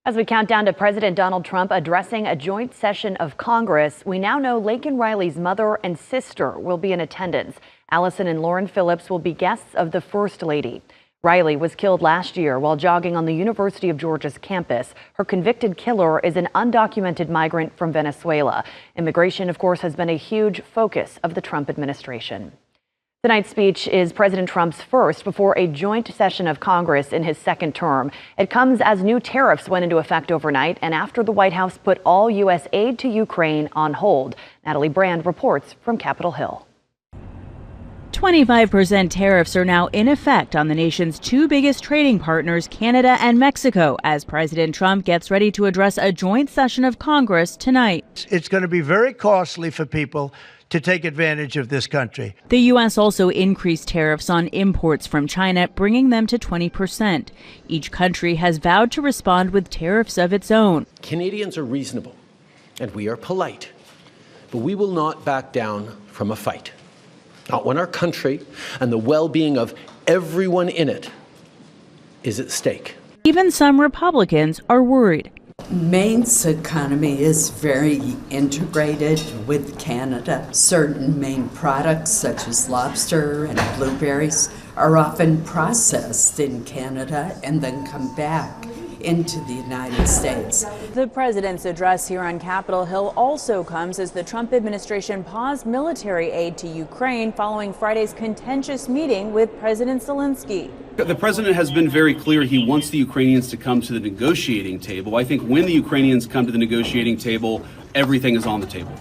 As we count down to President Donald Trump addressing a joint session of Congress, we now know Laken Riley's mother and sister will be in attendance. Allison and Lauren Phillips will be guests of the First Lady. Riley was killed last year while jogging on the University of Georgia's campus. Her convicted killer is an undocumented migrant from Venezuela. Immigration, of course, has been a huge focus of the Trump administration. Tonight's speech is President Trump's first before a joint session of Congress in his second term. It comes as new tariffs went into effect overnight and after the White House put all U.S. aid to Ukraine on hold. Natalie Brand reports from Capitol Hill. 25% tariffs are now in effect on the nation's two biggest trading partners, Canada and Mexico, as President Trump gets ready to address a joint session of Congress tonight. It's going to be very costly for people to take advantage of this country. The U.S. also increased tariffs on imports from China, bringing them to 20%. Each country has vowed to respond with tariffs of its own. Canadians are reasonable, and we are polite, but we will not back down from a fight. Not when our country and the well-being of everyone in it is at stake. Even some Republicans are worried. Maine's economy is very integrated with Canada. Certain Maine products, such as lobster and blueberries, are often processed in Canada and then come back into the United States. The president's address here on Capitol Hill also comes as the Trump administration paused military aid to Ukraine following Friday's contentious meeting with President Zelensky. The president has been very clear he wants the Ukrainians to come to the negotiating table. I think when the Ukrainians come to the negotiating table, everything is on the table.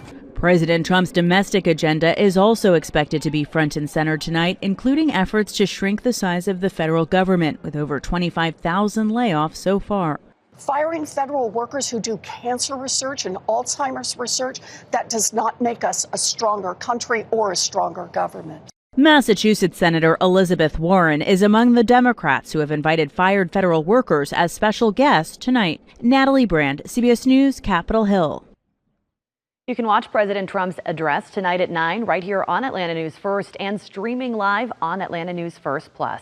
President Trump's domestic agenda is also expected to be front and center tonight, including efforts to shrink the size of the federal government, with over 25,000 layoffs so far. Firing federal workers who do cancer research and Alzheimer's research, that does not make us a stronger country or a stronger government. Massachusetts Senator Elizabeth Warren is among the Democrats who have invited fired federal workers as special guests tonight. Natalie Brand, CBS News, Capitol Hill. You can watch President Trump's address tonight at 9 right here on Atlanta News First and streaming live on Atlanta News First Plus.